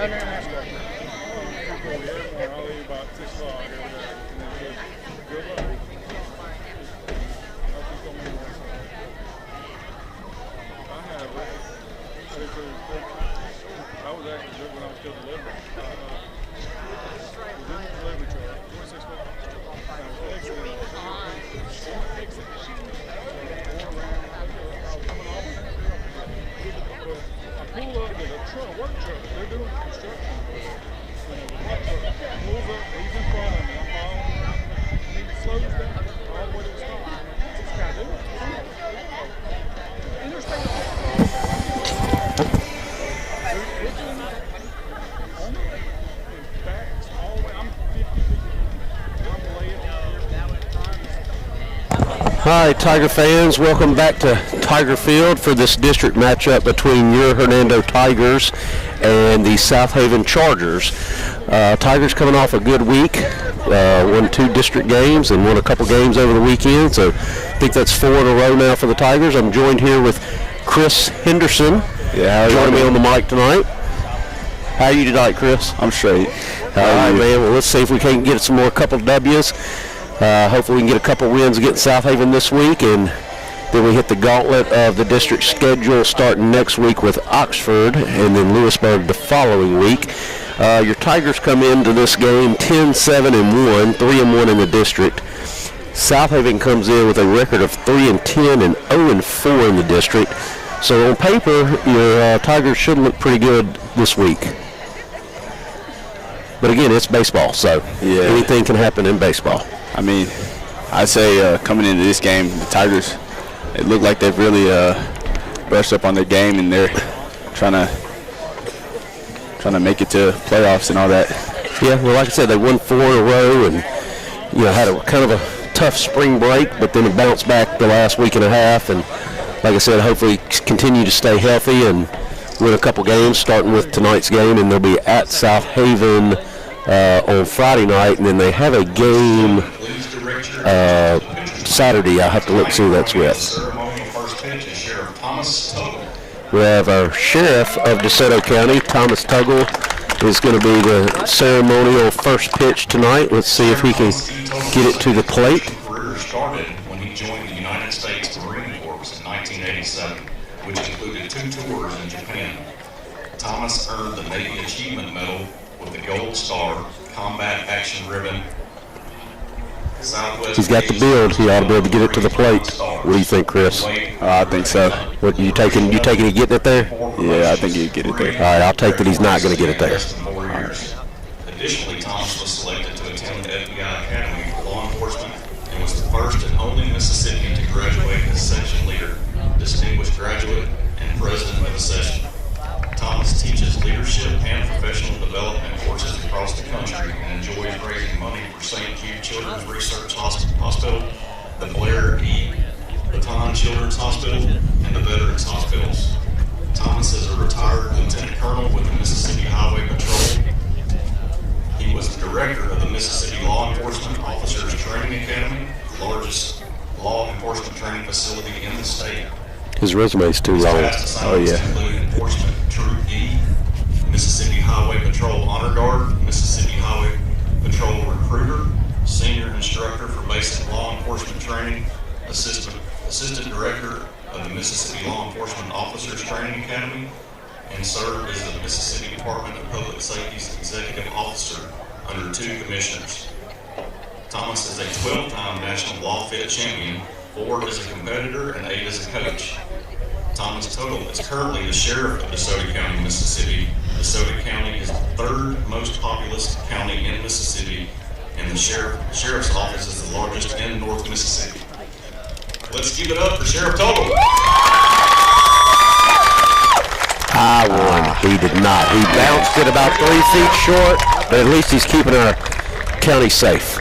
I'll leave about 6 o'clock every day. Good luck. I was actually good when I was still delivering. Was in the delivery truck, 26 foot. I was exiting. I pull up to the truck, work truck. They're doing construction. Pulls up, he's in front of me. I'm following around. He slows down all the way to the stop. What's this guy doing? Interstate. Hi, Tiger fans. Welcome back to Tiger Field for this district matchup between your Hernando Tigers and the Southaven Chargers. Tigers coming off a good week. Won 2 district games and won a couple games over the weekend. So I think that's 4 in a row now for the Tigers. I'm joined here with Chris Henderson. Joining me on the mic tonight. How are you tonight, Chris? I'm straight. All right, man. Well, let's see if we can't get some more couple W's. Hopefully we can get a couple wins against Southaven this week, and then we hit the gauntlet of the district schedule starting next week with Oxford and then Lewisburg the following week. Your Tigers come into this game 10-7-1, 3-1 in the district. Southaven comes in with a record of 3-10 and 0-4 in the district. So on paper, your Tigers should look pretty good this week. But again, it's baseball, so anything can happen in baseball. I mean, I say coming into this game, the Tigers, it looked like they've really brushed up on their game, and they're trying to make it to playoffs and all that. Yeah, well, like I said, they won 4 in a row, and had a kind of a tough spring break, but then it bounced back the last week and a half, and like I said, hopefully continue to stay healthy and win a couple games, starting with tonight's game, and they'll be at Southaven on Friday night, and then they have a game Saturday. I'll have to look and see who that's with. We have our sheriff of DeSoto County, Thomas Tuggle, is going to be the ceremonial first pitch tonight. Let's see if he can get it to the plate. His career started when he joined the United States Marine Corps in 1987, which included 2 tours in Japan. Thomas earned the Navy Achievement Medal with the Gold Star, Combat Action Ribbon. He's got the build. He ought to be able to get it to the plate. What do you think, Chris? I think so. What you taking? You taking? He getting it there? Yeah, I think he'd get it there. All right, I'll take that he's not going to get it there. Additionally, Thomas was selected to attend the FBI Academy for Law Enforcement and was the first and only Mississippian to graduate as section leader, distinguished graduate, and president of a session. Thomas teaches leadership and professional development courses across the country and enjoys raising money for St. Jude Children's Research Hospital, the Blair E. Baton Children's Hospital, and the Veterans Hospitals. Thomas is a retired lieutenant colonel with the Mississippi Highway Patrol. He was the director of the Mississippi Law Enforcement Officers Training Academy, the largest law enforcement training facility in the state. His resume's too long. Oh, yeah. Include Enforcement Troop E, Mississippi Highway Patrol Honor Guard, Mississippi Highway Patrol Recruiter, Senior Instructor for Basic Law Enforcement Training, Assistant Director of the Mississippi Law Enforcement Officers Training Academy, and served as the Mississippi Department of Public Safety's Executive Officer under 2 commissioners. Thomas is a 12-time National Law Fit Champion, 4 as a competitor, and 8 as a coach. Thomas Tuggle is currently the sheriff of DeSoto County, Mississippi. DeSoto County is the 3rd most populous county in Mississippi, and the sheriff's office is the largest in North Mississippi. Let's give it up for Sheriff Tuggle. I won. He did not. He bounced it about 3 feet short, but at least he's keeping our county safe.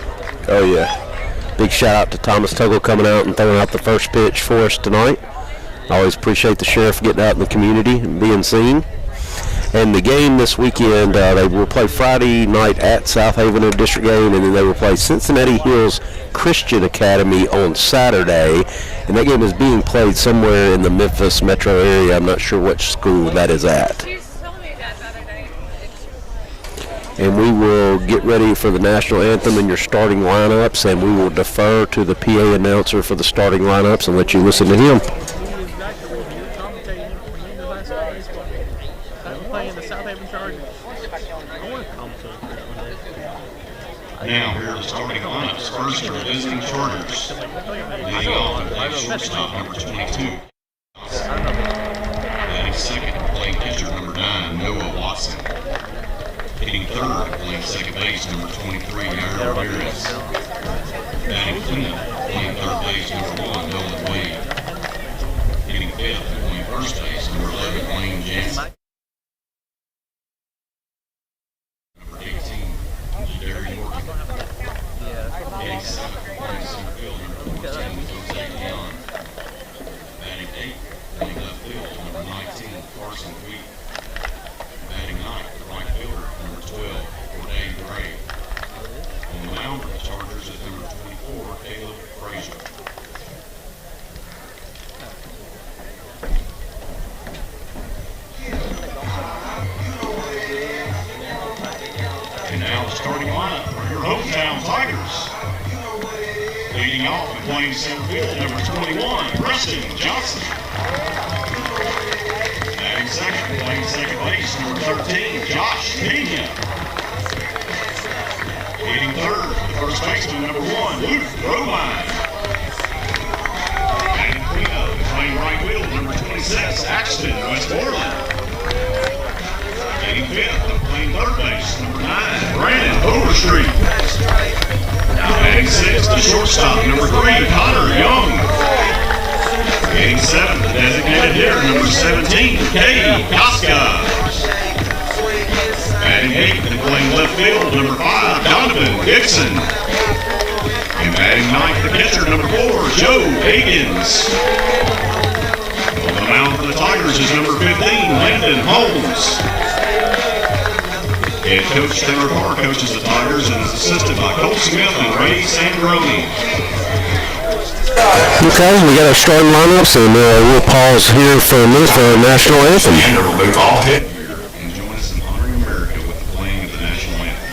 Oh, yeah. Big shout out to Thomas Tuggle coming out and throwing out the first pitch for us tonight. I always appreciate the sheriff getting out in the community and being seen. And the game this weekend, they will play Friday night at Southaven in a district game, and then they will play Cincinnati Hills Christian Academy on Saturday. And that game is being played somewhere in the Memphis metro area. I'm not sure which school that is at. and we will get ready for the national anthem and your starting lineups, and we will defer to the PA announcer for the starting lineups and let you listen to him. Playing the Southaven Chargers. I want to come to it. Now, here are the starting lineups. First are the visiting Chargers. Leading off and playing shortstop number 22. Batting second, playing pitcher number 9, Noah Watson. Hitting third, playing second base, number 23, Aaron Ramirez. Batting cleanup, playing third base, number 1, Nolan Wade. Hitting fifth, playing first base, number 11, Wayne Jansen. Number 18, Jerry Morgan. Hitting seventh, playing center field, number 14, Jose Leon. Batting eighth, playing left field, number 19, Carson Wheat. Batting ninth, right fielder, number 12, Corday Gray. On the mound for the Chargers is number 24, Caleb Frazier. And now the starting lineup for your hometown Tigers. Leading off and playing center field, number 21, Preston Johnson. Batting second, playing second base, number 13, Josh Pena. Hitting third, the first baseman, number 1, Luke Romine. Batting cleanup, playing right field, number 26, Axton Westmoreland. Hitting fifth, playing third base, number 9, Brandon Overstreet. Batting sixth, the shortstop, number 3, Connor Young. Hitting seventh, the designated hitter, number 17, Katie Koska. Batting eighth and playing left field, number 5, Donovan Dixon. And batting ninth, the catcher, number 4, Joe Higgins. On the mound for the Tigers is number 15, Landon Holmes. Head coach Taylor Carr coaches the Tigers and is assisted by Cole Smith and Ray Sandroni. Okay, we got our starting lineups, and we'll pause here for a minute for our national anthem. Move all hit and join us in honoring America with the playing of the national anthem.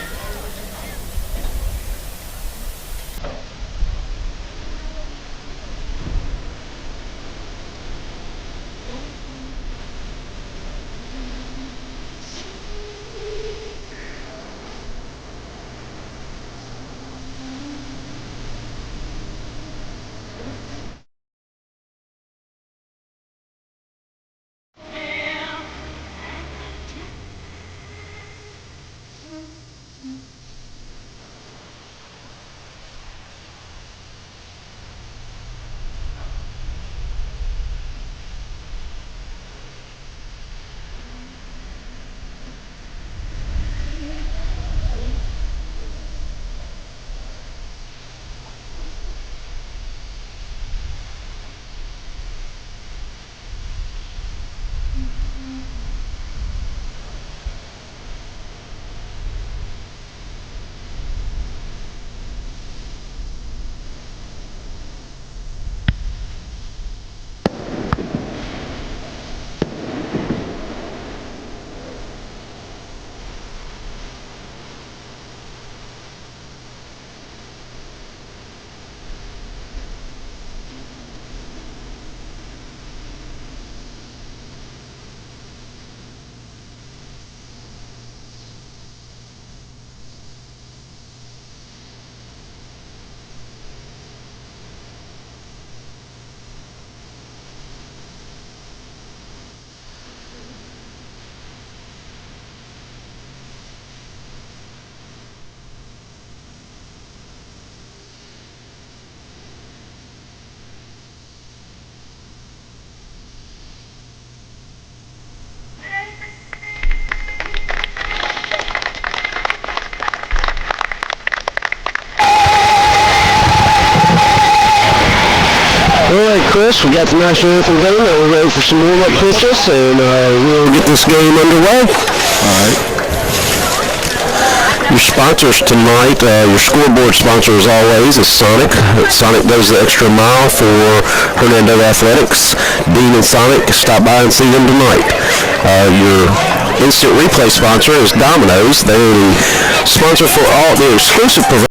Chris, we got the national anthem going. Now we're ready for some warm-up pitches, and we'll get this game underway. All right. Your sponsors tonight, your scoreboard sponsor as always is Sonic. Sonic goes the extra mile for Hernando Athletics. Dean and Sonic, stop by and see them tonight. Your instant replay sponsor is Domino's. They're the sponsor for all the exclusive providers.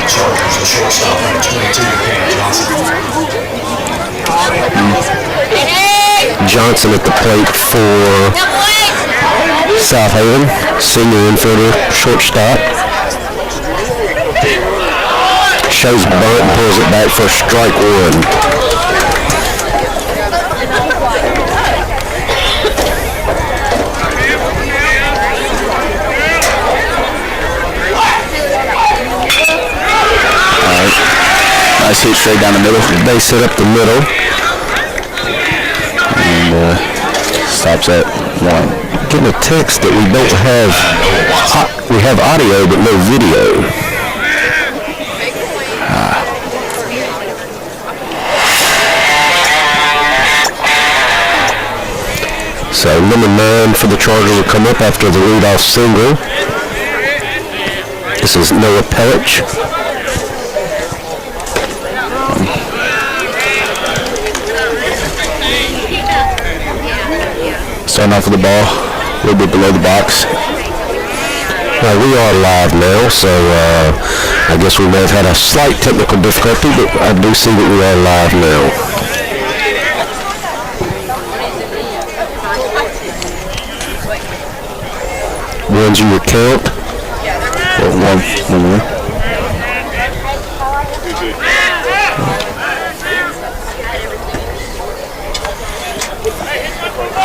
Chargers, the shortstop, number 22, Cam Johnson. Johnson at the plate for Southaven, senior infielder, shortstop. Shows bunt and pulls it back for strike one. Nice hit straight down the middle. They set up the middle. And stops at one. Getting a text that we don't have, we have audio but no video. So number 9 for the Charger will come up after the leadoff single. This is Noah Pellich. Starting off with the ball a little bit below the box. We are live now, so I guess we may have had a slight technical difficulty, but I do see that we are live now. One's your count. One.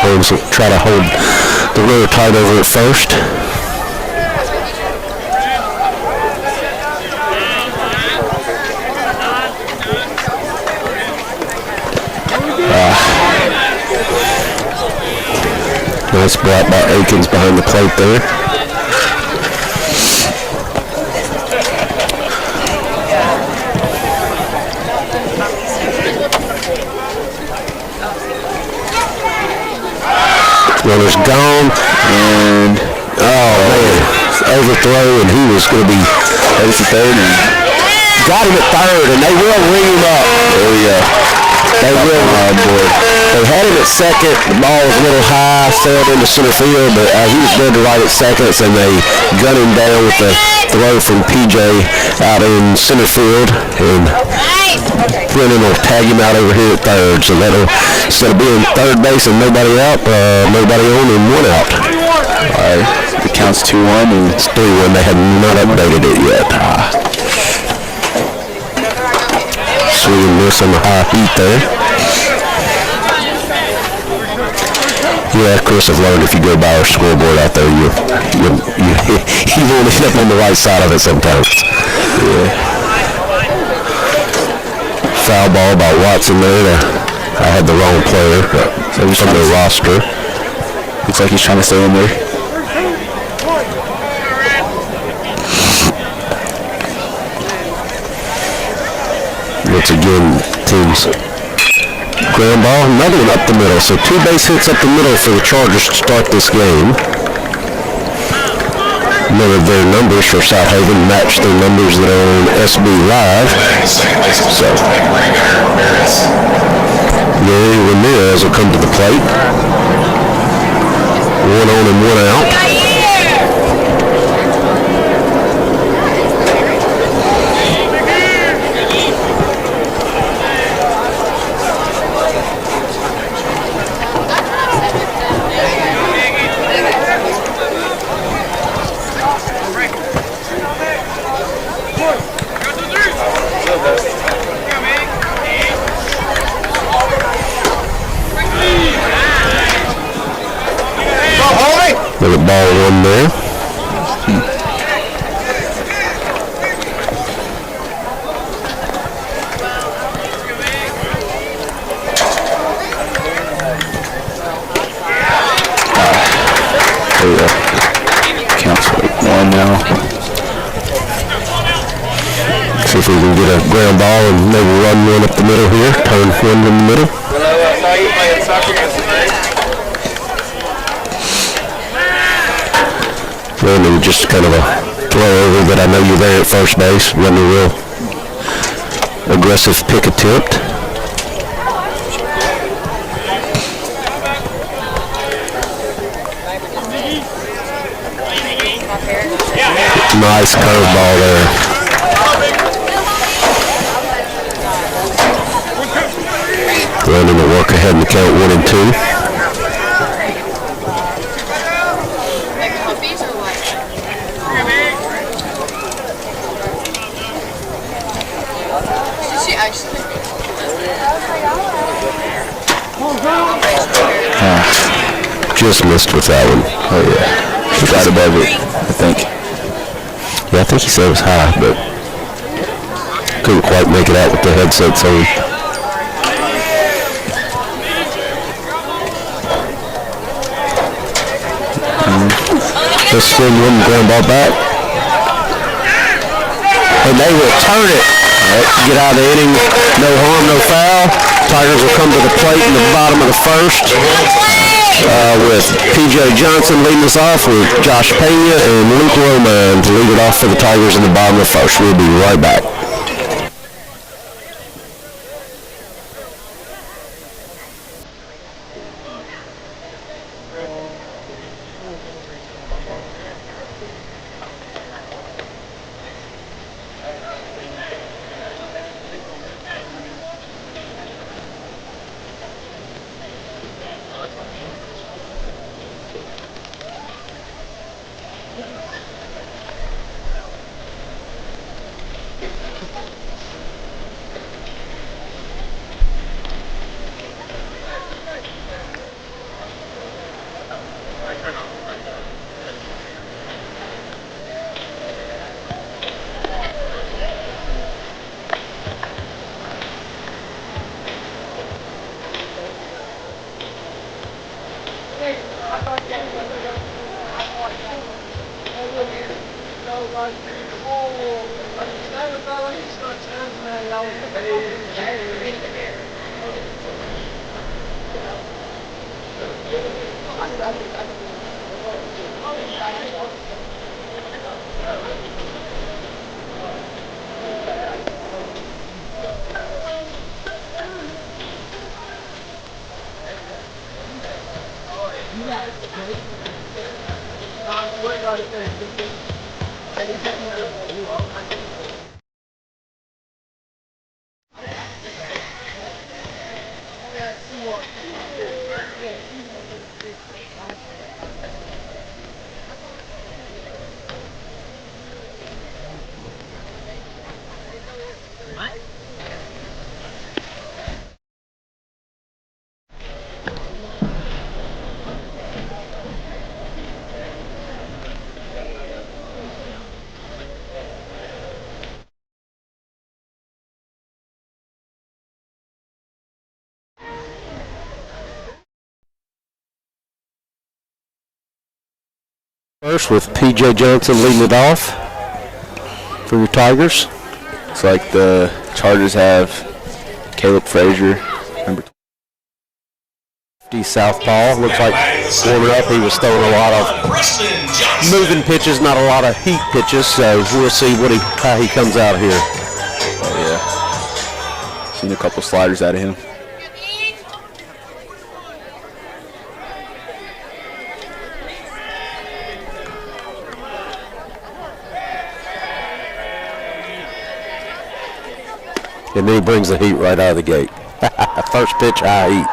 Holmes will try to hold the roller tight over at first. Nice brought by Akins behind the plate there. Runner's gone, and overthrow, and he was going to be headed to third, and got him at third, and they will ring him up. Oh yeah, they will. They had him at second. The ball was a little high, sailed into center field, but he was dead to right at second, and they gun him down with the throw from PJ out in center field, and Brennan will tag him out over here at third. So that'll, instead of being third base and nobody out, nobody on and one out. All right, it counts 2-1, and it's 3-1. They have not updated it yet. Swing and miss on the high heat there. Yeah, of course, I've learned if you go by our scoreboard out there, you won't end up on the right side of it sometimes. Yeah. Foul ball by Watson there to I had the wrong player from the roster. Looks like he's trying to stay in there. Once again, teams ground ball, another one up the middle. So 2 base hits up the middle for the Chargers to start this game. None of their numbers for Southaven match their numbers that are on SB Live. So Gary Ramirez will come to the plate. 1 on and 1 out. Look at ball 1 there. Counts for 1 now. See if we can get a ground ball and maybe run 1 up the middle here. Turn 1 in the middle. Randy, just kind of a throw over that I know you're there at first base. Run a real aggressive pick attempt. Nice curveball there. Running to work ahead in the count 1 and 2. Just missed with that one. Oh yeah, he got above it, I think. Yeah, I think he said it was high, but couldn't quite make it out with the headsets on. Just send 1 ground ball back. And they will turn it. Get out of the inning. No harm, no foul. Tigers will come to the plate in the bottom of the first. With P.J. Johnson leading us off with Josh Pena and Luke Roman to lead it off for the Tigers in the bottom of the first. We'll be right back. First with P.J. Johnson leading it off for your Tigers. Looks like the Chargers have Caleb Frazier, number 50 southpaw. Looks like warming up. He was throwing a lot of moving pitches, not a lot of heat pitches. So we'll see how he comes out here. Oh, yeah. Seen a couple sliders out of him. And then he brings the heat right out of the gate. First pitch, high heat.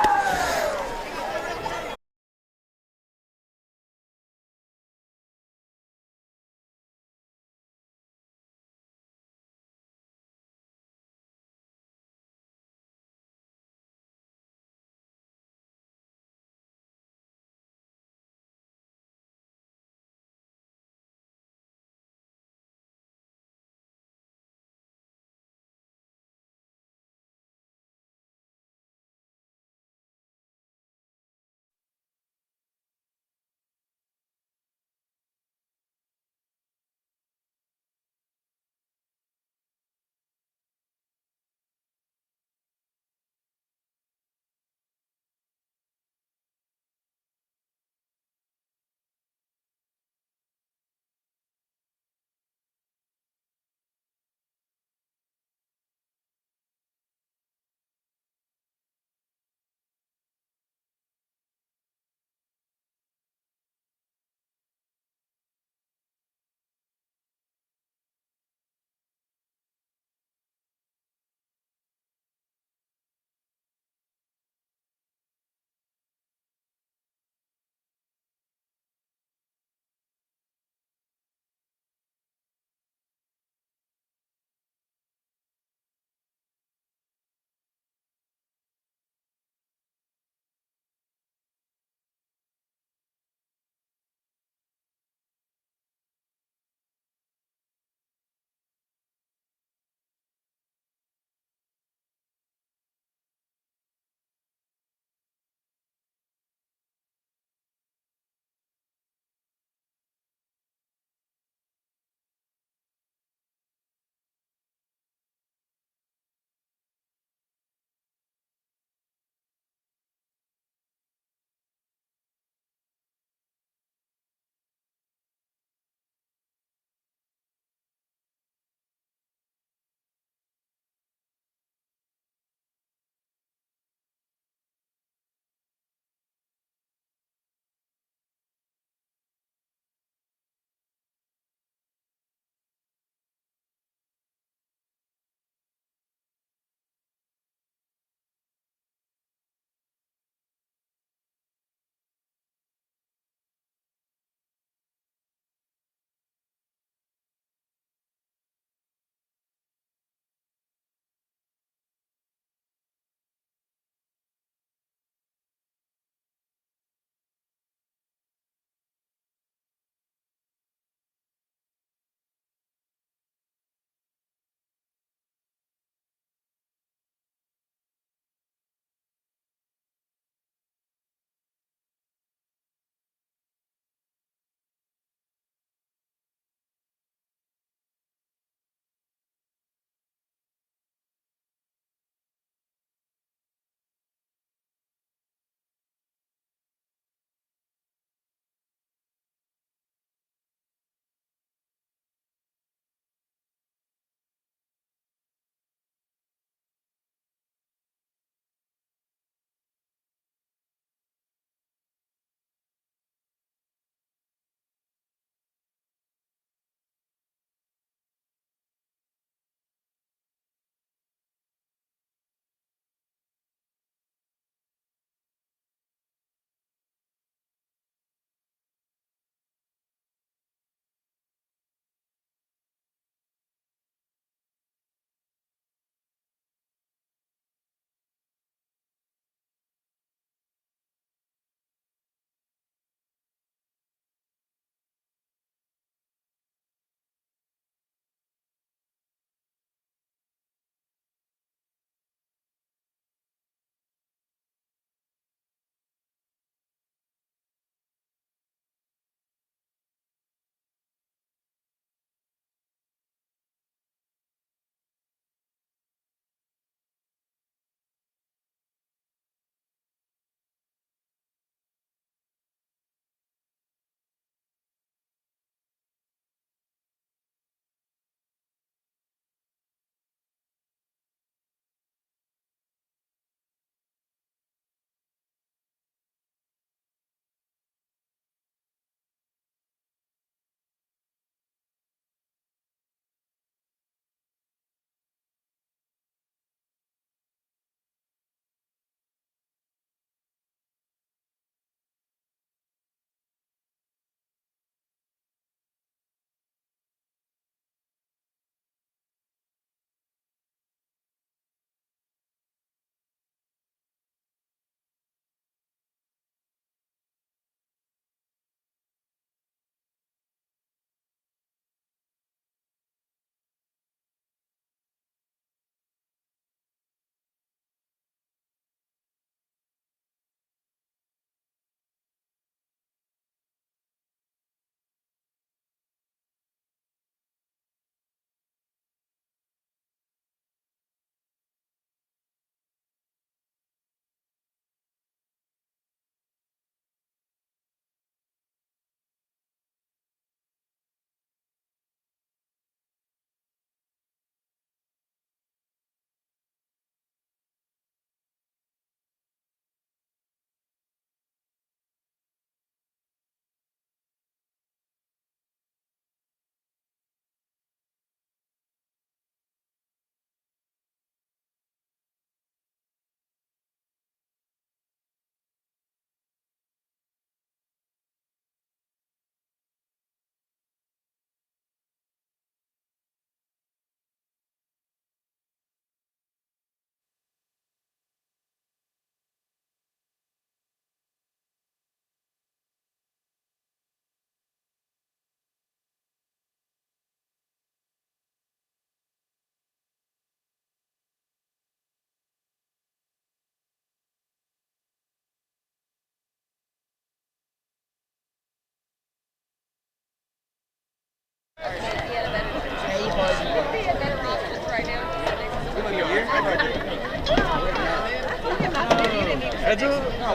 That's it. No,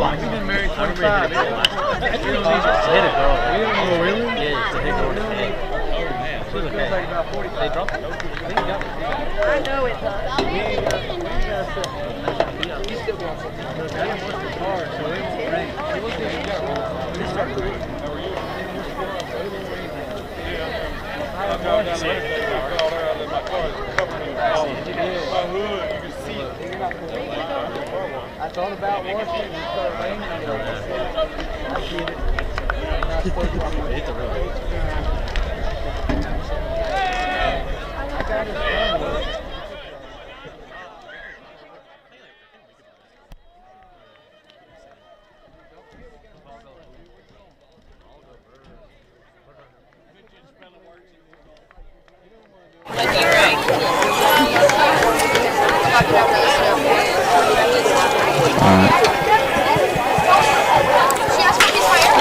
we've been married 25 years. Hit a girl. Oh, really? Yeah, it's a hit girl to pay. Oh, man. She was okay. They dropped it. I know it does. He's still going for it. I didn't watch the car, so it won't rain. This started to rain. How are you? I've gone down there. My car is covered in my hood. You can see it. I thought about washing it and it started raining. I get it. Hit the road. I got it.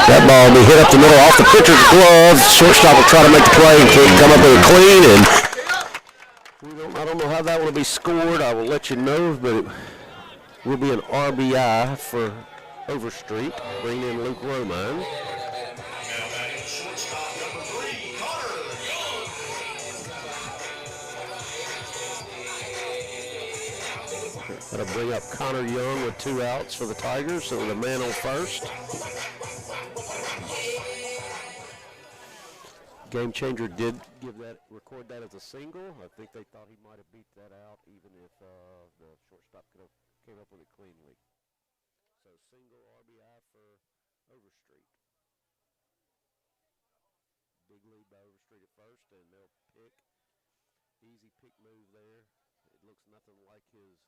That ball will be hit up the middle off the pitcher's glove. Shortstop will try to make the play and can't come up with a clean. And I don't know how that will be scored. I will let you know, but it will be an RBI for Overstreet. Bring in Luke Romine. That'll bring up Connor Young with 2 outs for the Tigers, so with a man on first. Game Changer did record that as a single. I think they thought he might have beat that out even if the shortstop came up with it cleanly. So single RBI for Overstreet. Big lead by Overstreet at first, and they'll pick. Easy pick move there. It looks nothing like his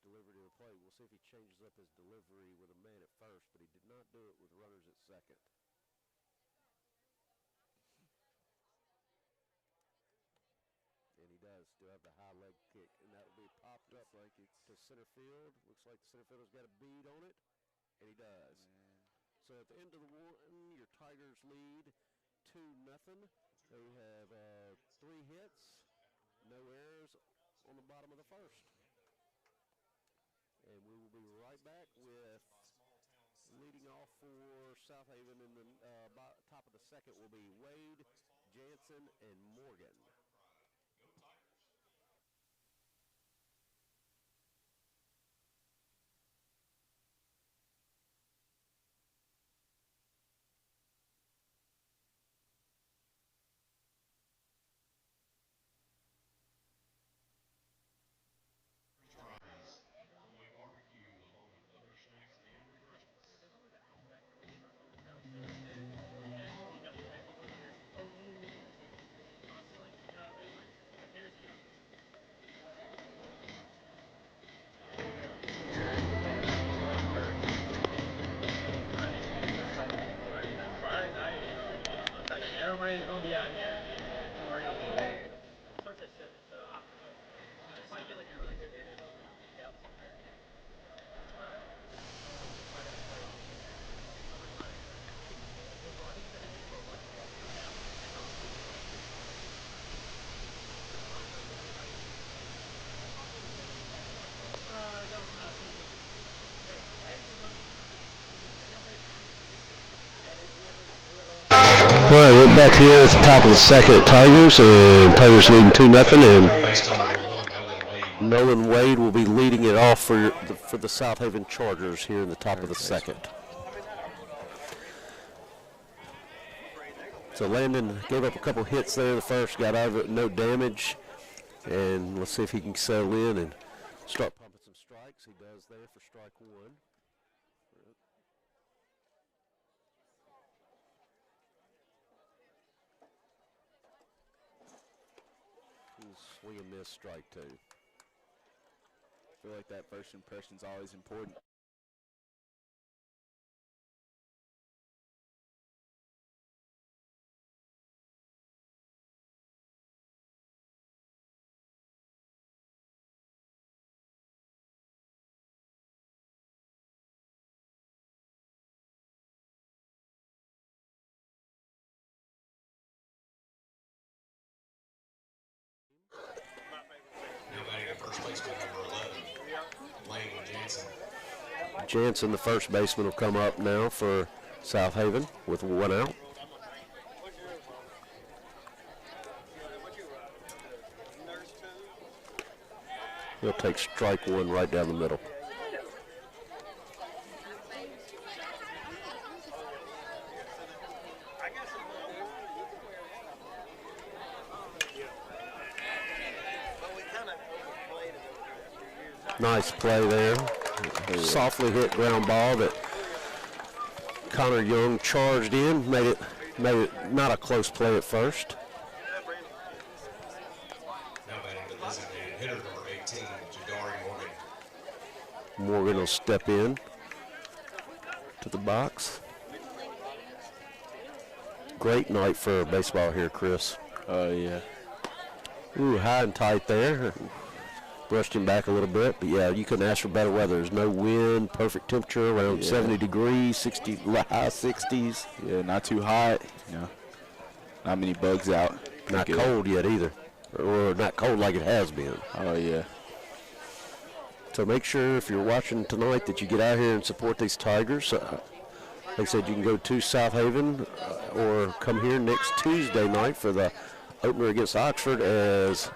delivery to the plate. We'll see if he changes up his delivery with a man at first, but he did not do it with runners at second. And he does still have the high leg kick, and that will be popped up like it's to center field. Looks like the center fielder's got a bead on it, and he does. So at the end of the one, your Tigers lead 2-0. They have 3 hits, no errors on the bottom of the first. And we will be right back with leading off for Southaven in the top of the second will be Wade, Jansen, and Morgan. Everybody's going to be out here. All right, we're back here at the top of the second at Tigers, and Tigers leading 2-0, and Nolan Wade will be leading it off for the Southaven Chargers here in the top of the second. So Landon gave up a couple hits there in the first, got out of it, no damage, and let's see if he can settle in and start pumping some strikes. He does there for strike 1. Swing and miss, strike 2. I feel like that first impression is always important. Now batting at first baseman number 11, Lane Jansen. Jansen, the first baseman, will come up now for Southaven with 1 out. He'll take strike 1 right down the middle. Nice play there. Softly hit ground ball that Connor Young charged in. Made it not a close play at first. Now batting the designated hitter, number 18, Jadari Morgan. Morgan will step in to the box. Great night for baseball here, Chris. Oh, yeah. Ooh, high and tight there. Brushed him back a little bit, but yeah, you couldn't ask for better weather. There's no wind, perfect temperature, around 70 degrees, 60, high 60s. Yeah, not too hot, not many bugs out. Not cold yet either, or not cold like it has been. Oh, yeah. So make sure if you're watching tonight that you get out here and support these Tigers. Like I said, you can go to Southaven or come here next Tuesday night for the opener against Oxford, as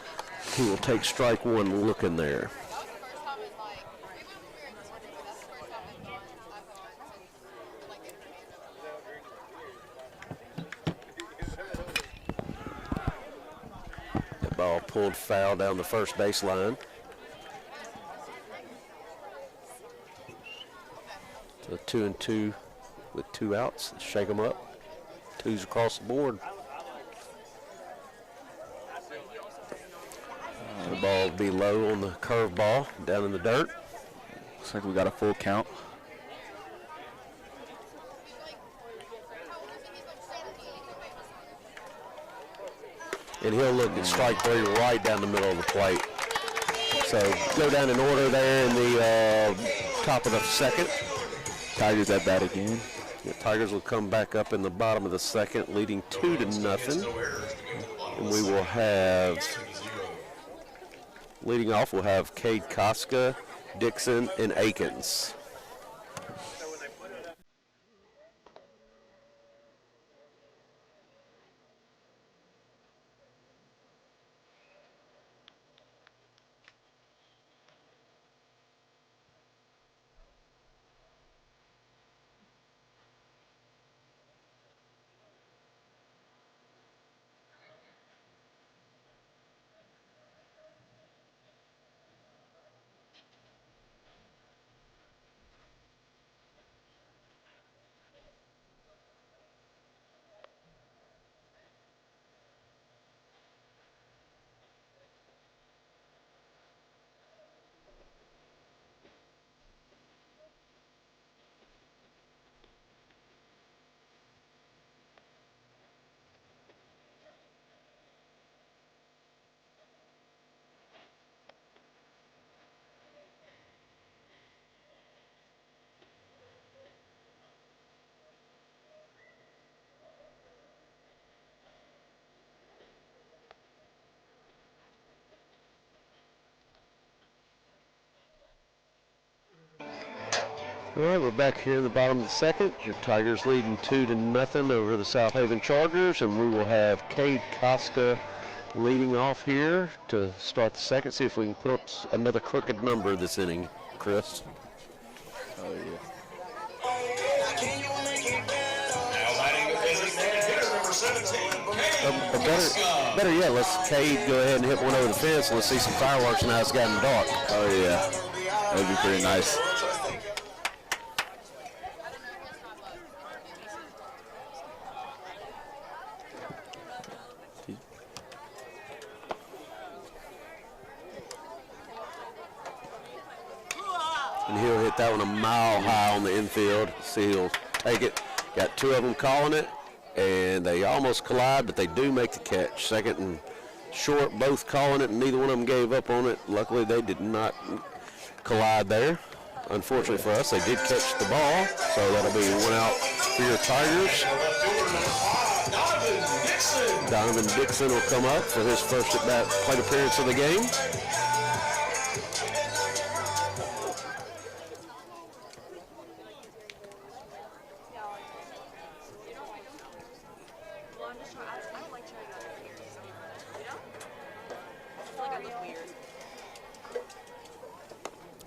he will take strike 1 looking there. The ball pulled foul down the first baseline. So 2-2 with 2 outs. Shake them up. 2s across the board. The ball will be low on the curve ball, down in the dirt. Looks like we got a full count. And he'll look at strike 3 right down the middle of the plate. So go down in order there in the top of the second. Tigers at bat again. The Tigers will come back up in the bottom of the second, leading 2-0. And we will have, leading off, we'll have Cade Koska, Dixon, and Akins. All right, we're back here in the bottom of the second. Your Tigers leading 2-0 over the Southaven Chargers, and we will have Cade Koska leading off here to start the second. See if we can put up another crooked number this inning, Chris. Oh, yeah. Now batting the designated hitter, number 17, Cade. Better yet, let's Cade go ahead and hit one over the fence, and let's see some fireworks now it's gotten dark. Oh, yeah. That would be pretty nice. And he'll hit that one a mile high on the infield. See, he'll take it. Got 2 of them calling it, and they almost collide, but they do make the catch. Second and short, both calling it, and neither one of them gave up on it. Luckily, they did not collide there. Unfortunately for us, they did catch the ball, so that'll be 1 out for your Tigers. Donovan Dixon will come up for his first at-bat plate appearance of the game.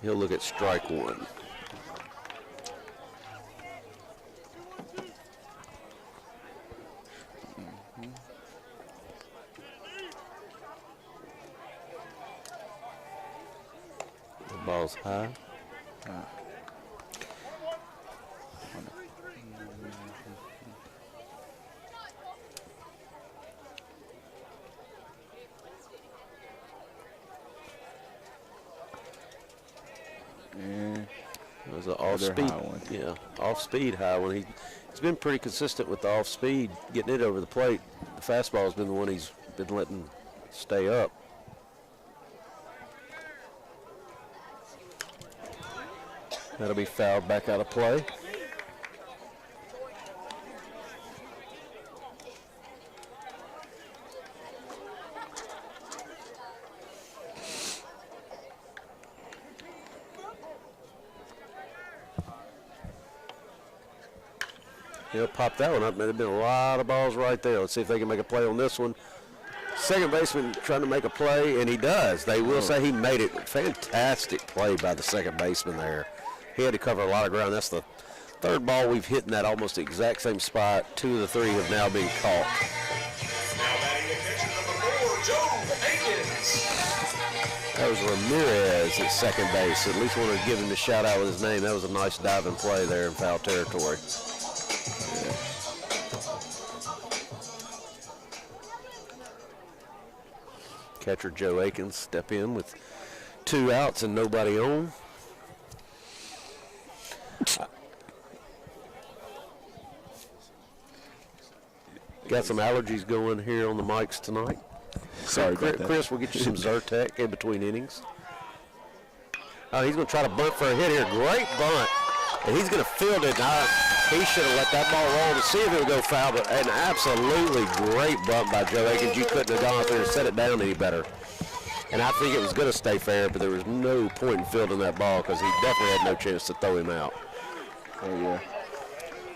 He'll look at strike one. The ball's high. It was an off-speed one. Yeah, off-speed high one. He's been pretty consistent with the off-speed, getting it over the plate. The fastball's been the one he's been letting stay up. That'll be fouled back out of play. He'll pop that one up. There's been a lot of balls right there. Let's see if they can make a play on this one. Second baseman trying to make a play, and he does. They will say he made it. Fantastic play by the second baseman there. He had to cover a lot of ground. That's the third ball we've hit in that almost exact same spot. 2 of the 3 have now been caught. Now batting the pitcher number 4, Joe Aikens. That was Ramirez at second base. At least wanted to give him a shout out with his name. That was a nice diving play there in foul territory. Catcher Joe Aikens step in with 2 outs and nobody on. Got some allergies going here on the mics tonight. Sorry about that. Chris, we'll get you some Zyrtec in between innings. Oh, he's going to try to bunt for a hit here. Great bunt. And he's going to field it. He should have let that ball roll to see if it would go foul, but an absolutely great bunt by Joe Aikens. You couldn't have gone out there and set it down any better. And I think it was going to stay fair, but there was no point in fielding that ball because he definitely had no chance to throw him out. Oh, yeah.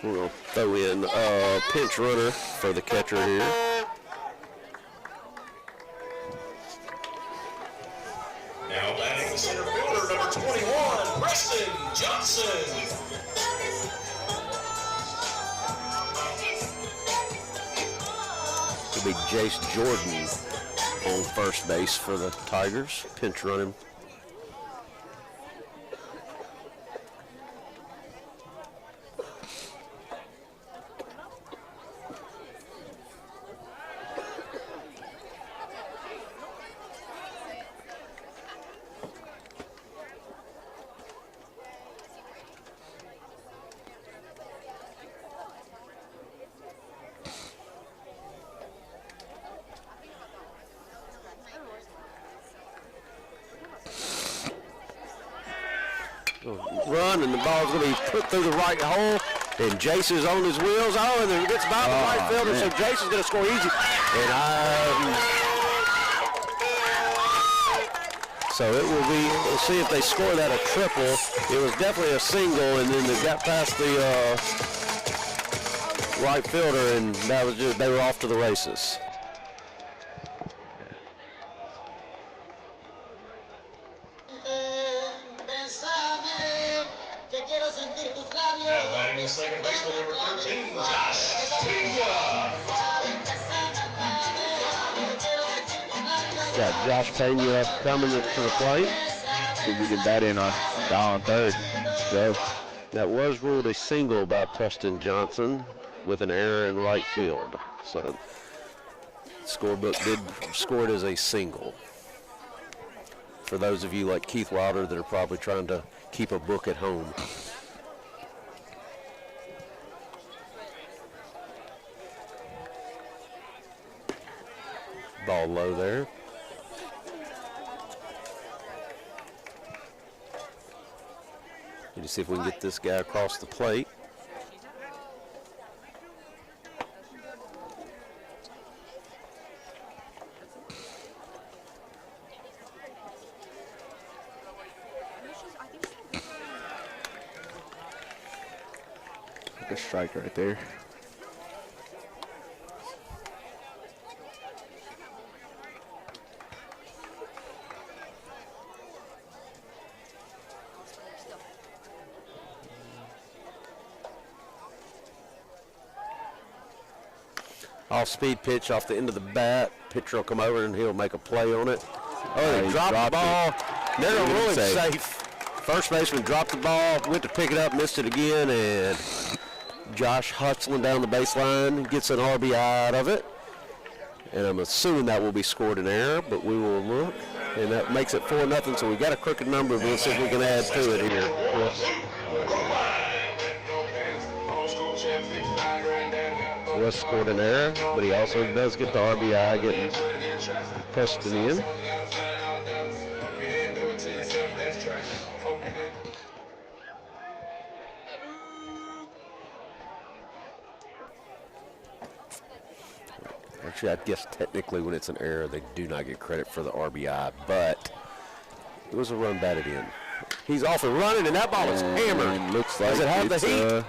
We're going to throw in a pinch runner for the catcher here. Now batting the center fielder, number 21, Preston Johnson. It'll be Jace Jordan on first base for the Tigers. Pinch running. Run, and the ball's going to be put through the right hole, and Jace is on his wheels. Oh, and then it gets by the right fielder, so Jace is going to score easy. And so it will be, we'll see if they score that a triple. It was definitely a single, and then they got past the right fielder, and that was just, they were off to the races. Now batting the second baseman, number 13, Josh Pena. Got Josh Pena coming to the plate. See if we get that in on third. Go. That was ruled a single by Preston Johnson with an error in right field. So scorebook did score it as a single. For those of you like Keith Wilder that are probably trying to keep a book at home. Ball low there. Need to see if we can get this guy across the plate. A strike right there. Off-speed pitch off the end of the bat. Pitcher will come over and he'll make a play on it. Oh, they dropped the ball. They're really safe. First baseman dropped the ball, went to pick it up, missed it again, and Josh hustling down the baseline gets an RBI out of it. And I'm assuming that will be scored in error, but we will look. And that makes it 4-0, so we got a crooked number, but we'll see if we can add to it here. West scored an error, but he also does get the RBI, getting Preston in. Actually, I guess technically when it's an error, they do not get credit for the RBI, but it was a run batted in. He's off and running, and that ball is hammered. Looks like does it have the heat?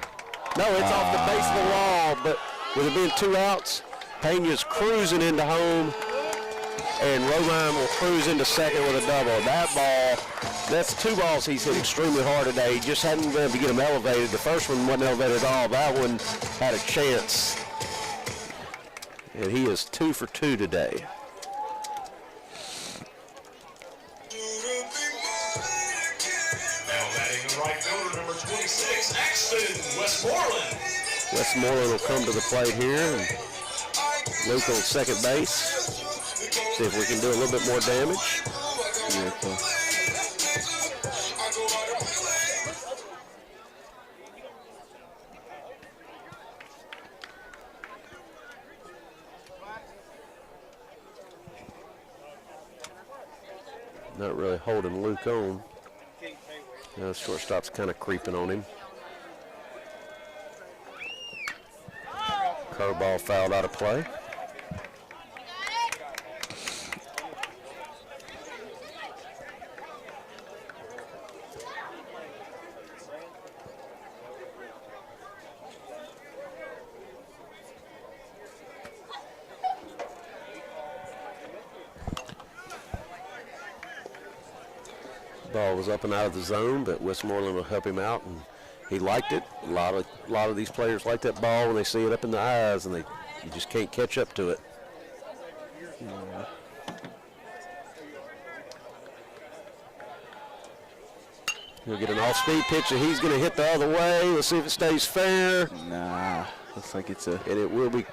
No, it's off the base of the wall, but with it being 2 outs, Pena's cruising into home, and Romine will cruise into second with a double. That ball, that's 2 balls he's hit extremely hard today. He just hadn't been able to get him elevated. The first one wasn't elevated at all. That one had a chance. And he is 2 for 2 today. Now batting the right fielder, number 26, Axton Westmoreland. Westmoreland will come to the plate here. And Luke on second base. See if we can do a little bit more damage. Not really holding Luke on. Shortstop's kind of creeping on him. Curveball fouled out of play. Ball was up and out of the zone, but Westmoreland will help him out, and he liked it. A lot of these players like that ball when they see it up in the eyes, and you just can't catch up to it. He'll get an off-speed pitch, and he's going to hit the other way. Let's see if it stays fair. Nah, looks like it's a... And it will be...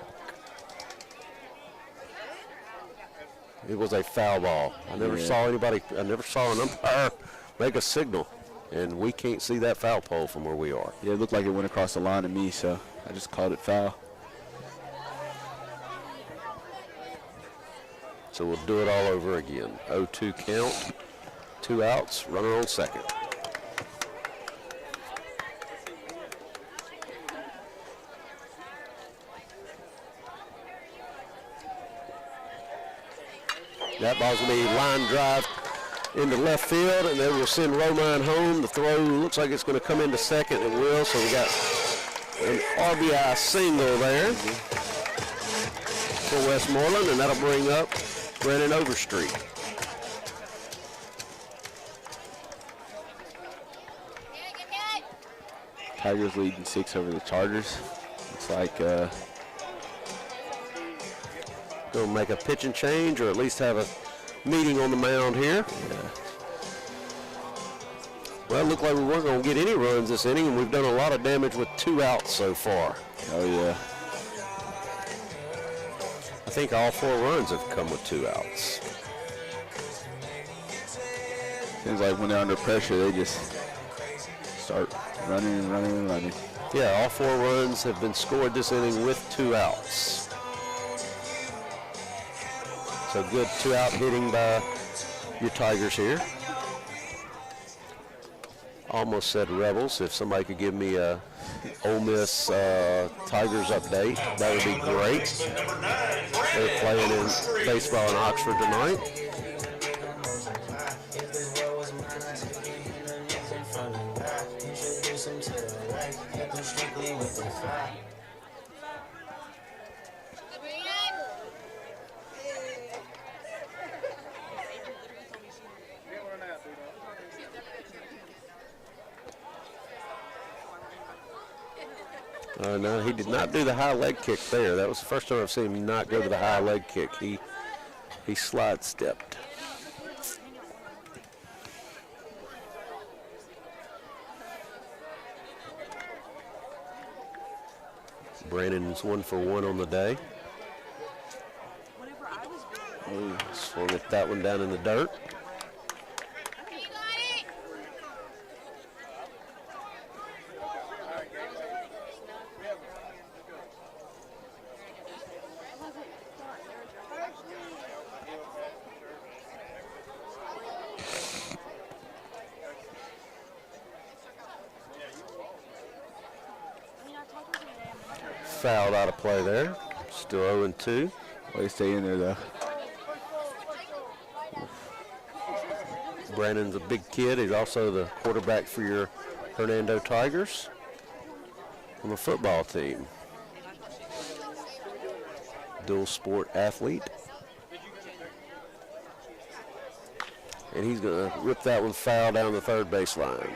It was a foul ball. I never saw an umpire make a signal, and we can't see that foul pole from where we are. Yeah, it looked like it went across the line to me, so I just called it foul. So we'll do it all over again. 0-2 count, 2 outs, runner on second. That ball's going to be line drive into left field, and then we'll send Romine home. The throw looks like it's going to come into second. It will, so we got an RBI single there for Westmoreland, and that'll bring up Brennan Overstreet. Tigers leading 6 over the Chargers. Looks like Going to make a pitching change, or at least have a meeting on the mound here. Well, it looked like we weren't going to get any runs this inning, and we've done a lot of damage with 2 outs so far. Oh, yeah. I think all 4 runs have come with 2 outs. Seems like when they're under pressure, they just start running and running and running. Yeah, all 4 runs have been scored this inning with 2 outs. So good 2-out hitting by your Tigers here. Almost said Rebels. If somebody could give me a Ole Miss Tigers update, that would be great. They're playing in baseball in Oxford tonight. No, he did not do the high leg kick there. That was the first time I've seen him not go to the high leg kick. He slide stepped. Brandon's 1 for 1 on the day. Swung at that one down in the dirt. Fouled out of play there. Still 0-2. Way to stay in there, though. Brandon's a big kid. He's also the quarterback for your Hernando Tigers on the football team. Dual sport athlete. And he's going to rip that one foul down the third baseline.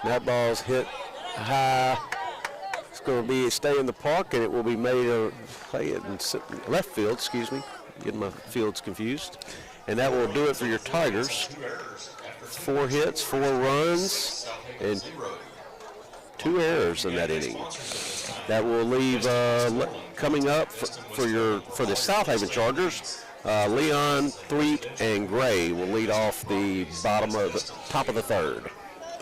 That ball's hit high. It's going to stay in the park, and it will be made play it in left field. Excuse me, getting my fields confused. And that will do it for your Tigers. 4 hits, 4 runs, and 2 errors in that inning. That will leave coming up for the Southaven Chargers. Leon, Threet, and Gray will lead off the top of the third.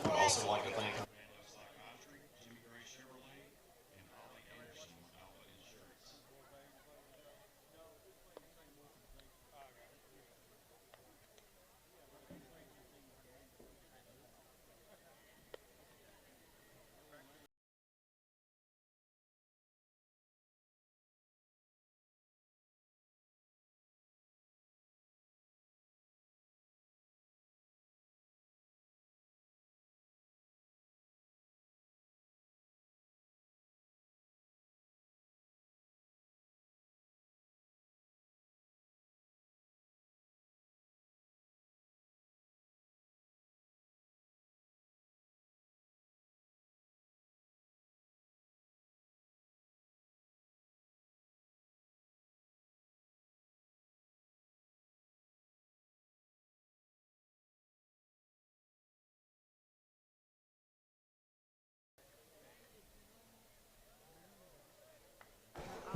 I'd also like to thank Hernando Psychiatry, Jimmy Gray Chevrolet, and Ollie Anderson with Alpha Insurance.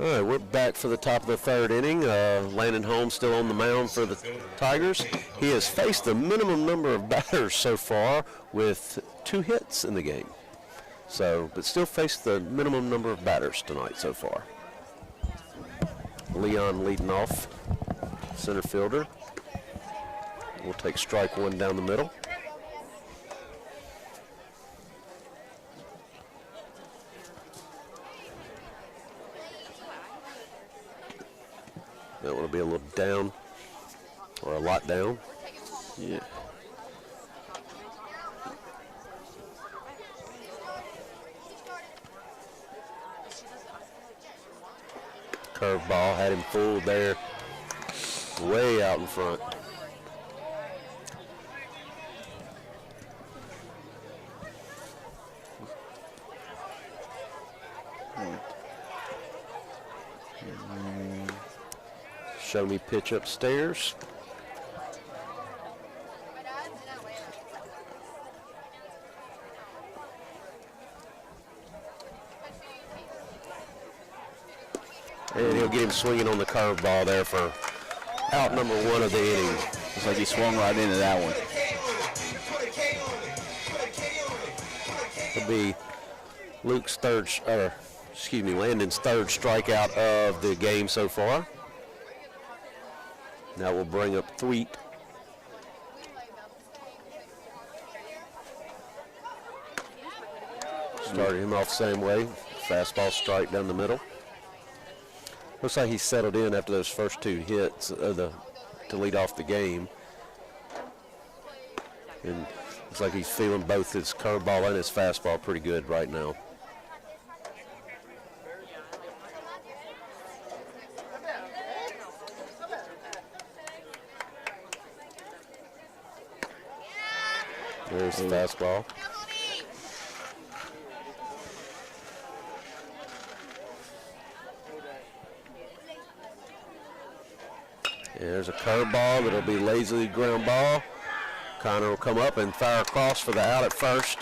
All right, we're back for the top of the third inning. Landon Holmes still on the mound for the Tigers. He has faced the minimum number of batters so far with 2 hits in the game. But still faced the minimum number of batters tonight so far. Leon leading off, center fielder. We'll take strike 1 down the middle. That one will be a little down, or a lot down. Yeah. Curveball had him fooled there, way out in front. Show me pitch upstairs. And he'll get him swinging on the curveball there for out number 1 of the inning. Looks like he swung right into that one. It'll be Landon's third strikeout of the game so far. That will bring up Thweet. Started him off the same way. Fastball strike down the middle. Looks like he settled in after those first 2 hits to lead off the game. And looks like he's feeling both his curveball and his fastball pretty good right now. There's the fastball. And there's a curveball that'll be lazily ground ball. Connor will come up and fire across for the out at first.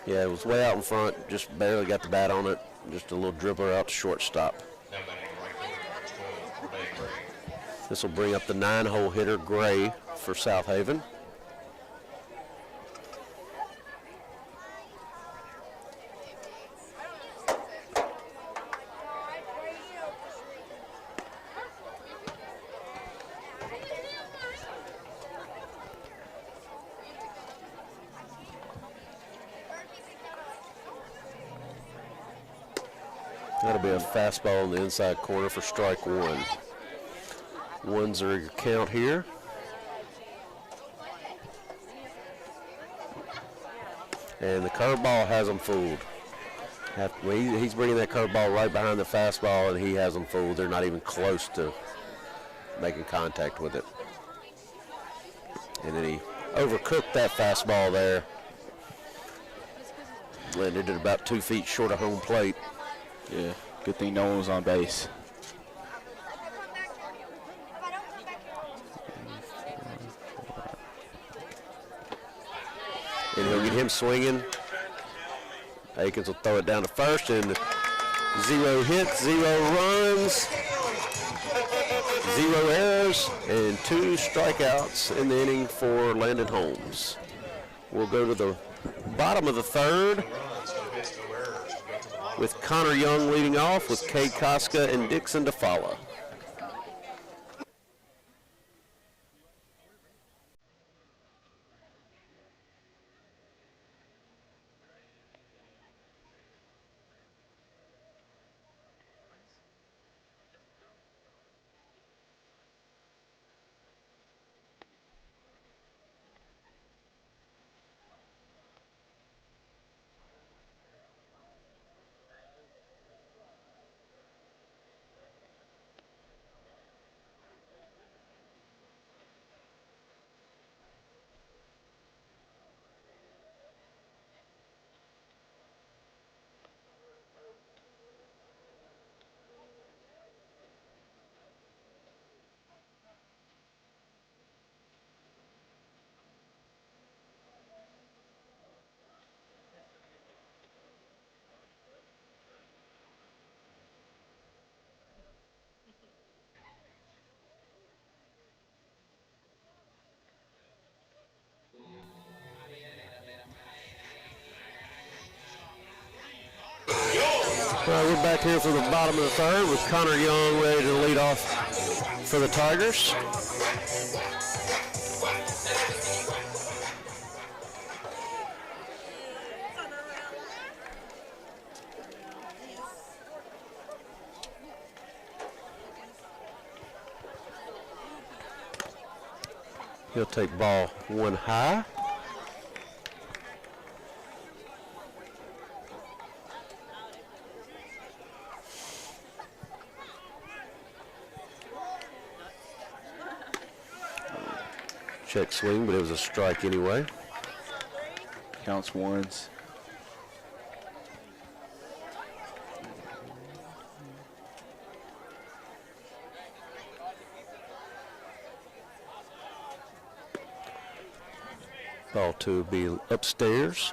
Yeah, it was way out in front, just barely got the bat on it. Just a little dribbler out to shortstop. This will bring up the 9-hole hitter, Gray, for Southaven. That'll be a fastball in the inside corner for strike one. 1-0 your count here. And the curveball has him fooled. He's bringing that curveball right behind the fastball, and he has them fooled. They're not even close to making contact with it. And then he overcooked that fastball there. Landed it about 2 feet short of home plate. Yeah, good thing no one was on base. And he'll get him swinging. Akins will throw it down to first, and 0 hits, 0 runs, 0 errors, and 2 strikeouts in the inning for Landon Holmes. We'll go to the bottom of the third with Connor Young leading off with Cade Koska and Dixon to follow. We're back here for the bottom of the third with Connor Young ready to lead off for the Tigers. He'll take ball 1 high. Check swing, but it was a strike anyway. Counts ones. Ball 2 will be upstairs.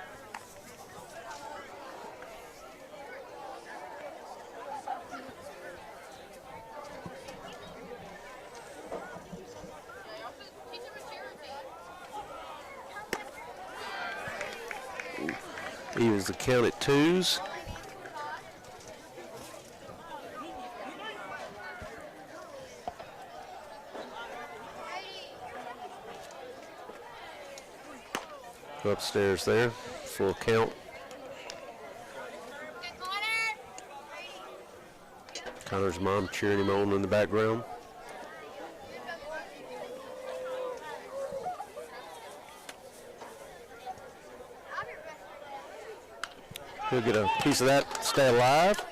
Evens the count at 2s. Upstairs there, full count. Connor's mom cheering him on in the background. He'll get a piece of that, stay alive.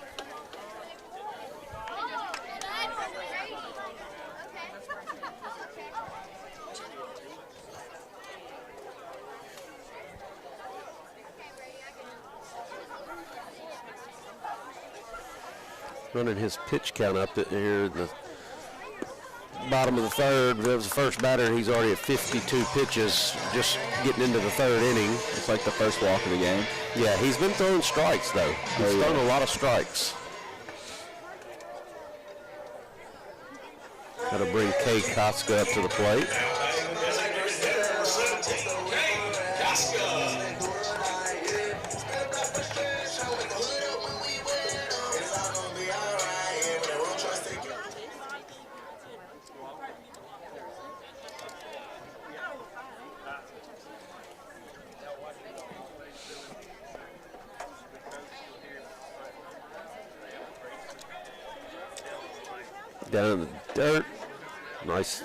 Running his pitch count up here at the bottom of the third. That was the first batter. He's already at 52 pitches, just getting into the third inning. It's like the first walk of the game. Yeah, he's been throwing strikes, though. He's thrown a lot of strikes. Got to bring Kay Koska up to the plate. Down in the dirt. Nice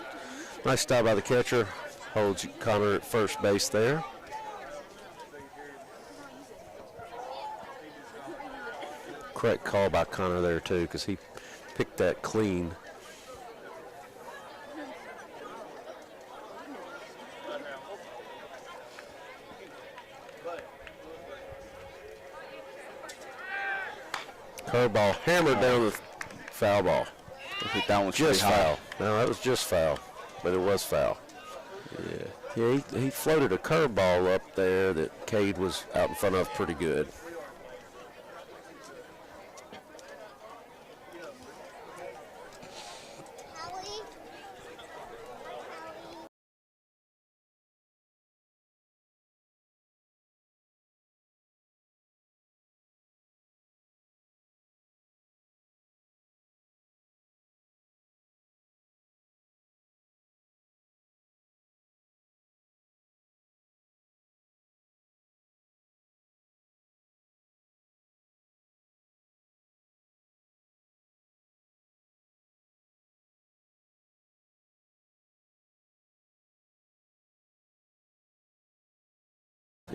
stop by the catcher. Holds Connor at first base there. Correct call by Connor there too, because he picked that clean. Curveball hammered down the foul ball. I think that one's just foul. No, that was just foul, but it was foul. Yeah, he floated a curveball up there that Cade was out in front of pretty good.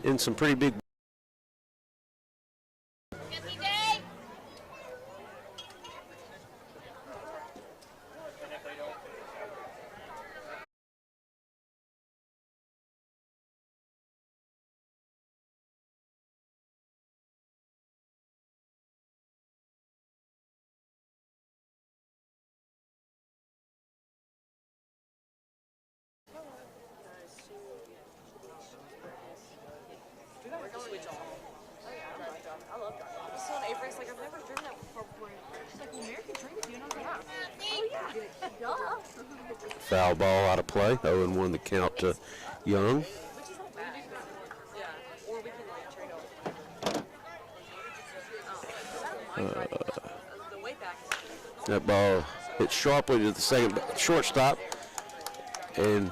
In some pretty big. Switch off. Oh yeah, I love driving. I love driving. I was telling Avery, like, I've never driven that before. She's like, well, Mary can train with you. And I was like, oh yeah. Duh. Foul ball out of play. 0-1 the count to Young. Which is not bad. Yeah. Or we can like trade over. The way back. That ball hit sharply to the second shortstop, and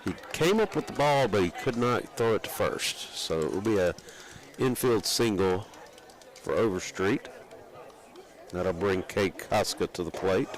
he came up with the ball, but he could not throw it to first. So it will be a infield single for Overstreet. That'll bring Kate Koska to the plate.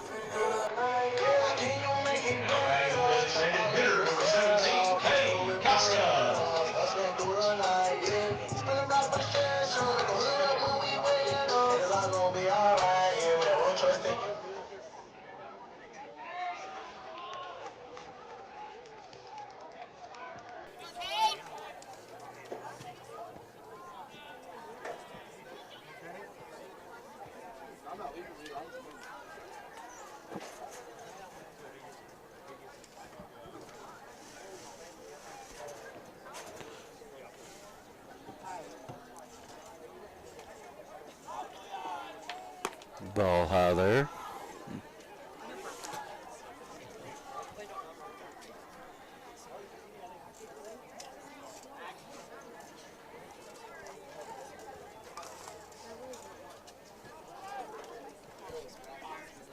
Ball high there.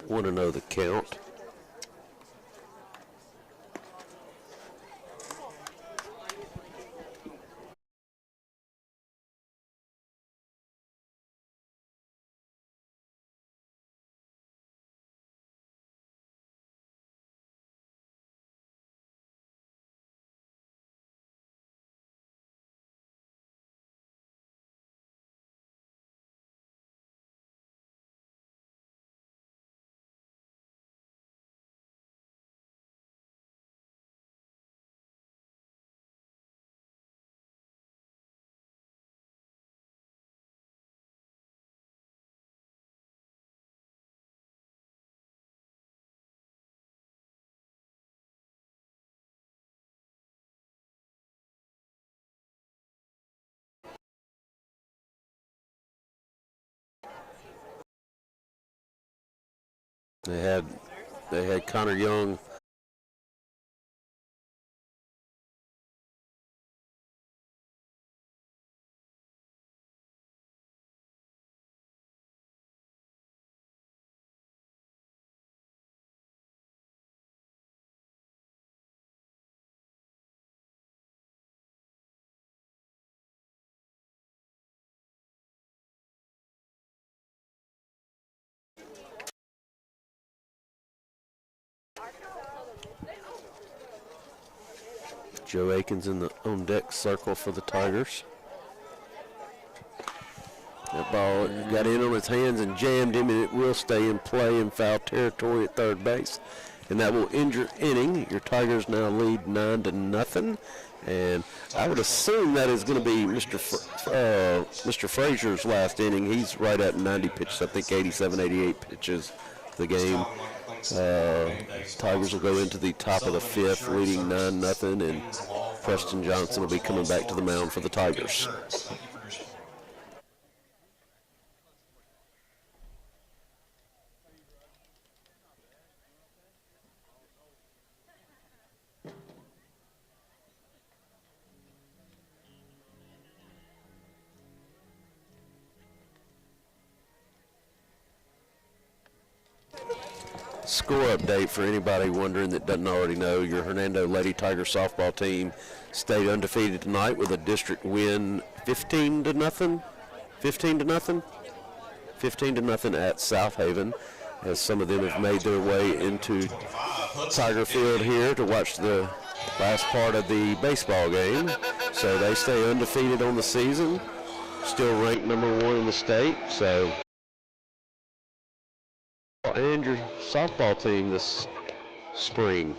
Want to know the count. They had Connor Young. Joe Aikens in the on-deck circle for the Tigers. That ball got in on his hands and jammed him, and it will stay in play in foul territory at third base. And that will end your inning. Your Tigers now lead 9-0. And I would assume that is going to be Mr. Frazier's last inning. He's right at 90 pitches, I think 87, 88 pitches the game. Tigers will go into the top of the fifth, leading 9-0, and Preston Johnson will be coming back to the mound for the Tigers. Score update for anybody wondering that doesn't already know. Your Hernando Lady Tiger softball team stayed undefeated tonight with a district win 15-0. 15-0 at Southaven, as some of them have made their way into Tiger Field here to watch the last part of the baseball game. So they stay undefeated on the season, still ranked #1 in the state. So, and your softball team this spring.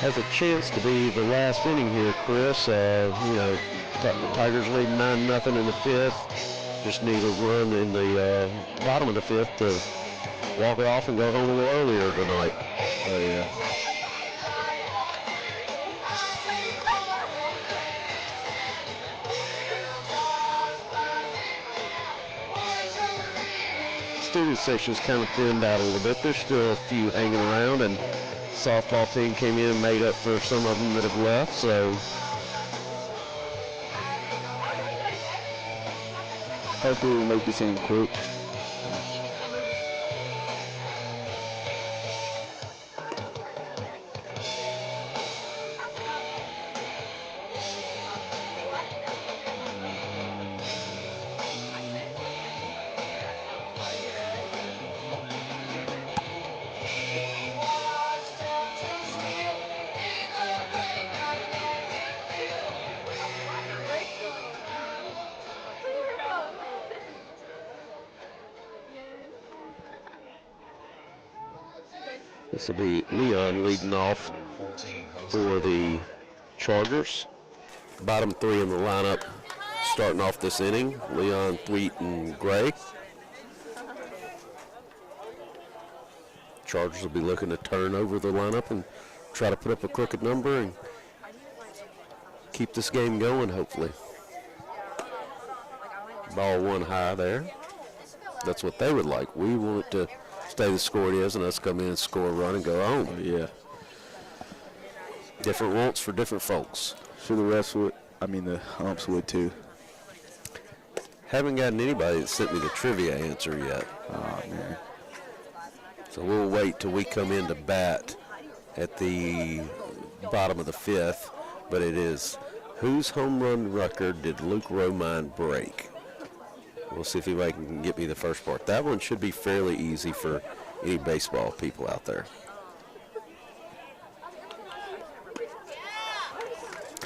Has a chance to be the last inning here, Chris. The Tigers lead 9-0 in the fifth. Just need a run in the bottom of the fifth to walk it off and go home a little earlier tonight. Oh, yeah. Student section's kind of thinned out a little bit. There's still a few hanging around, and softball team came in and made up for some of them that have left, so hopefully we'll make this inning quick. this will be Leon leading off for the Chargers. Bottom three in the lineup starting off this inning: Leon, Thweet, and Gray. Chargers will be looking to turn over the lineup and try to put up a crooked number and keep this game going, hopefully. Ball one high there. That's what they would like. We want it to stay the score it is and us come in and score a run and go home. Yeah. Different wants for different folks. Sure, the rest would, the umps would too. Haven't gotten anybody that sent me the trivia answer yet. Oh, man. So we'll wait till we come in to bat at the bottom of the fifth. But it is, whose home run record did Luke Romine break? We'll see if anybody can get me the first part. That one should be fairly easy for any baseball people out there.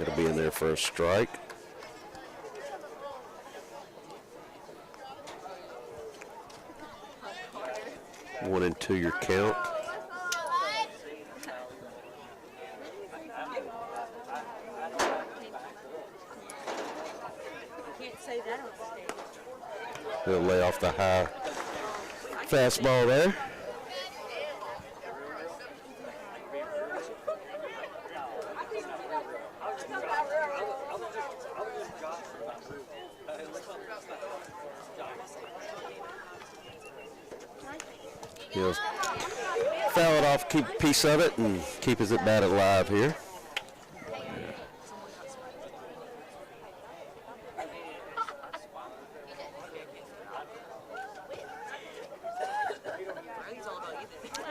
It'll be in there for a strike. 1-2 your count. He'll lay off the high fastball there. He'll foul it off, keep a piece of it, and keep his at bat alive here.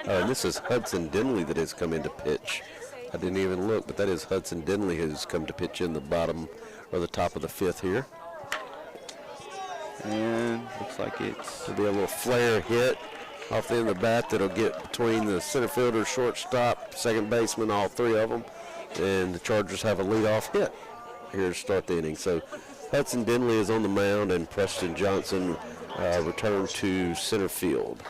And this is Hudson Denley that has come in to pitch. I didn't even look, but that is Hudson Denley who's come to pitch in the bottom or the top of the fifth here. And looks like it'll be a little flare hit off the end of the bat that'll get between the center fielder, shortstop, second baseman, all three of them. And the Chargers have a leadoff hit here to start the inning. So Hudson Denley is on the mound, and Preston Johnson returned to center field.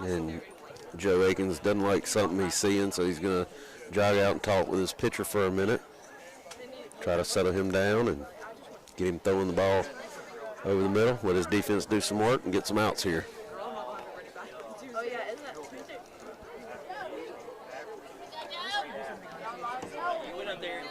And Joe Akins doesn't like something he's seeing, so he's going to jog out and talk with his pitcher for a minute. Try to settle him down and get him throwing the ball over the middle. Let his defense do some work and get some outs here. Oh yeah, isn't that Tuesday? You went up there.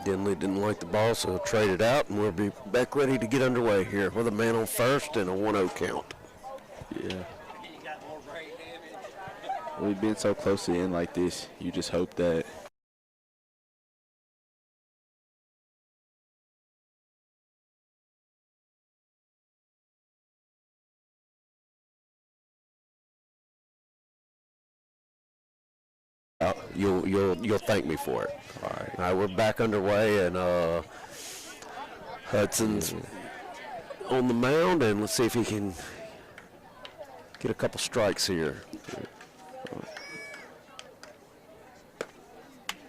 Denley didn't like the ball, so he'll trade it out, and we'll be back ready to get underway here with a man on first and a 1-0 count. Yeah. We've been so close to the end like this, you just hope that you'll thank me for it. All right, we're back underway, and Hudson's on the mound, and let's see if he can get a couple strikes here.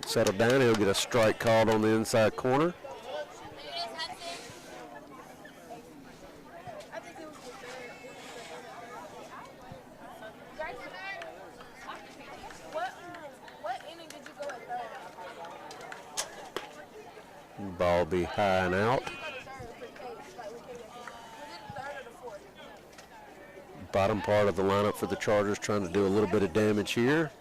Settle down, he'll get a strike called on the inside corner. Ball be high and out. Bottom part of the lineup for the Chargers trying to do a little bit of damage here.